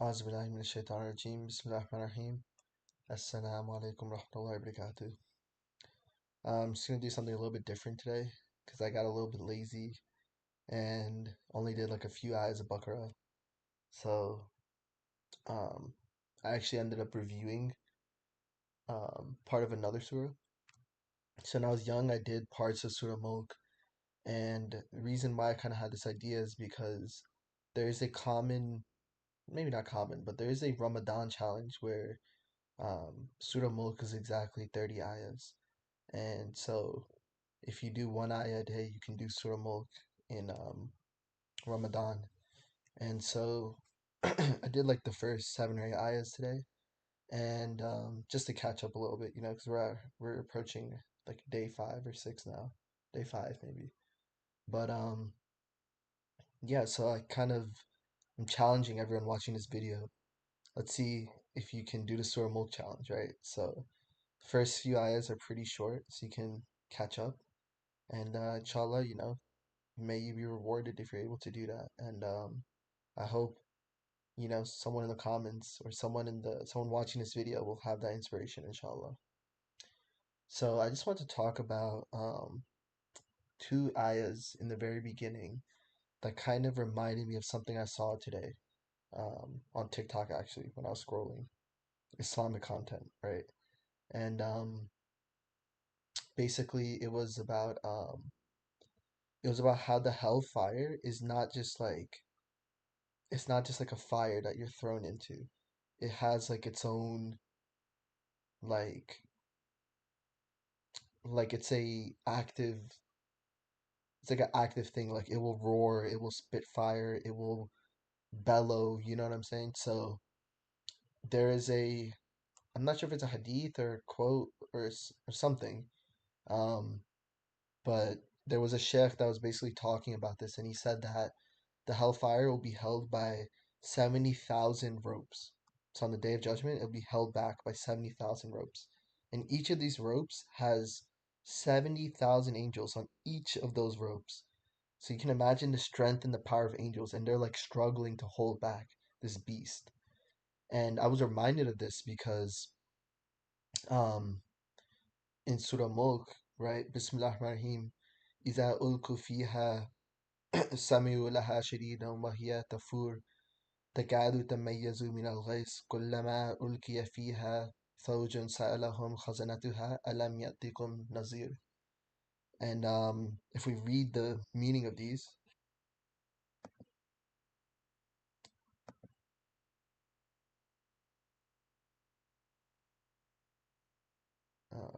أعوذ بالله من الشيطان الرجيم بسم الله الرحمن الرحيم Assalamu alaikum warahmatullahi wabarakatuh. I'm just gonna do something a little bit different today because I got a little bit lazy and only did like a few ayahs of Baqarah. So um, I actually ended up reviewing part of another surah. So when I was young, I did parts of Surah Mulk, and the reason why I kind of had this idea is because there is a common, maybe not common, but there is a Ramadan challenge where Surah Mulk is exactly 30 ayahs. And so if you do one ayah a day, you can do Surah Mulk in Ramadan. And so I did like the first 7 or 8 ayahs today, and just to catch up a little bit, because we're approaching like day 5 or 6 now, day 5 maybe. But yeah, so I'm challenging everyone watching this video. Let's see if you can do the Surah Mulk challenge, right? So first few ayahs are pretty short, so you can catch up. And inshallah, may you be rewarded if you're able to do that. And I hope, someone in the comments or someone watching this video will have that inspiration, inshallah. So I just want to talk about two ayahs in the very beginning that kind of reminded me of something I saw today on TikTok actually when I was scrolling Islamic content, right? And basically it was about how the hellfire is not just like it's not just like a fire that you're thrown into. It has like its own like it's like an active thing. Like it will roar, it will spit fire, it will bellow, you know what I'm saying? So there is a I'm not sure if it's a hadith or a quote or something. Um but there was a sheikh that was basically talking about this, and he said that the hellfire will be held by 70,000 ropes. So on the day of judgment, it'll be held back by 70,000 ropes. And each of these ropes has 70,000 angels on each of those ropes. So you can imagine the strength and the power of angels, and they're like struggling to hold back this beast. And I was reminded of this because um, in Surah Mulk, right? Bismillah ar-Rahim, إذا ألقوا فيها سمعوا لها شديدا وهي تفور تكاد تميز من الغيظ كلما ألقي فيها فوج سألهم خزنتها ألم يأتكم نذير. And if we read the meaning of these,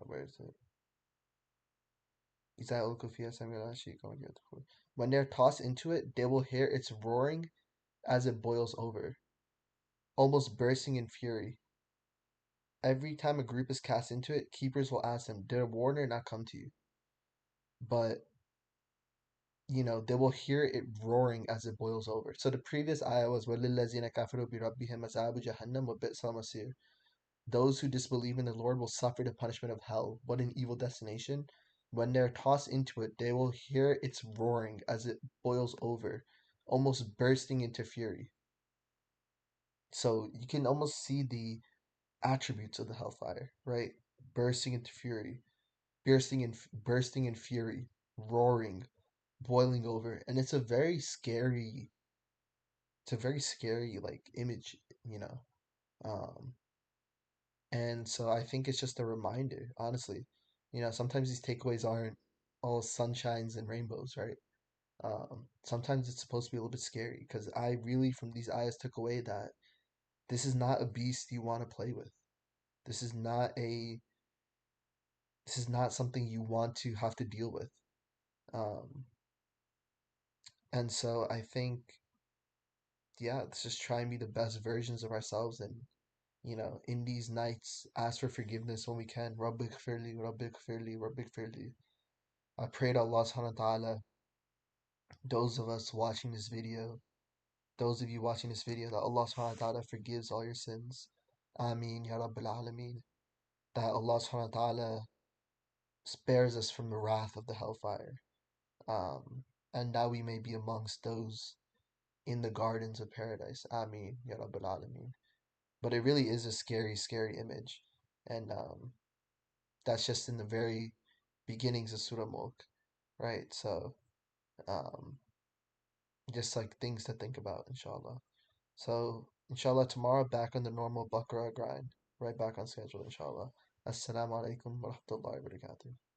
where is it? إذا ألقوا فيها سمعوا لها شديدا وهي تفور. When they're tossed into it, they will hear its roaring as it boils over, almost bursting in fury. Every time a group is cast into it, keepers will ask them, "Did a warner not come to you?" But they will hear it roaring as it boils over. So the previous ayah was وَلِلَّذِينَ كَفَرُوا بِرَبِّهِمْ عَذَابُ جَهَنَّمَ وَبِئْسَ الْمَصِيرُ. Those who disbelieve in the Lord will suffer the punishment of hell. What an evil destination. When they're tossed into it, they will hear its roaring as it boils over, almost bursting into fury. So you can almost see the attributes of the hellfire, right? Bursting into fury, bursting in fury, roaring, boiling over, and it's a very scary like image, you know. Um, and so I think it's just a reminder, honestly. Sometimes these takeaways aren't all sunshines and rainbows, right? Sometimes it's supposed to be a little bit scary because I really, from these ayahs, took away that this is not a beast you want to play with. This is not a, this is not something you want to have to deal with. Um, and so I think, yeah, let's just try and be the best versions of ourselves and in these nights, ask for forgiveness when we can. Rabbik firli, Rabbik firli, Rabbik firli. I pray to Allah subhanahu wa ta'ala, those of us watching this video, those of you watching this video, that Allah subhanahu wa ta'ala forgives all your sins. Ameen, Ya Rabbil Alameen. That Allah subhanahu wa ta'ala spares us from the wrath of the hellfire. Um, and that we may be amongst those in the gardens of paradise. Ameen, Ya Rabbil Alameen. But it really is a scary, scary image. And that's just in the very beginnings of Surah Mulk, right? So, um, just like things to think about, inshallah. So, inshallah, tomorrow back on the normal Baqarah grind, right back on schedule, inshallah. Assalamu alaikum wa rahmatullahi wa barakatuh.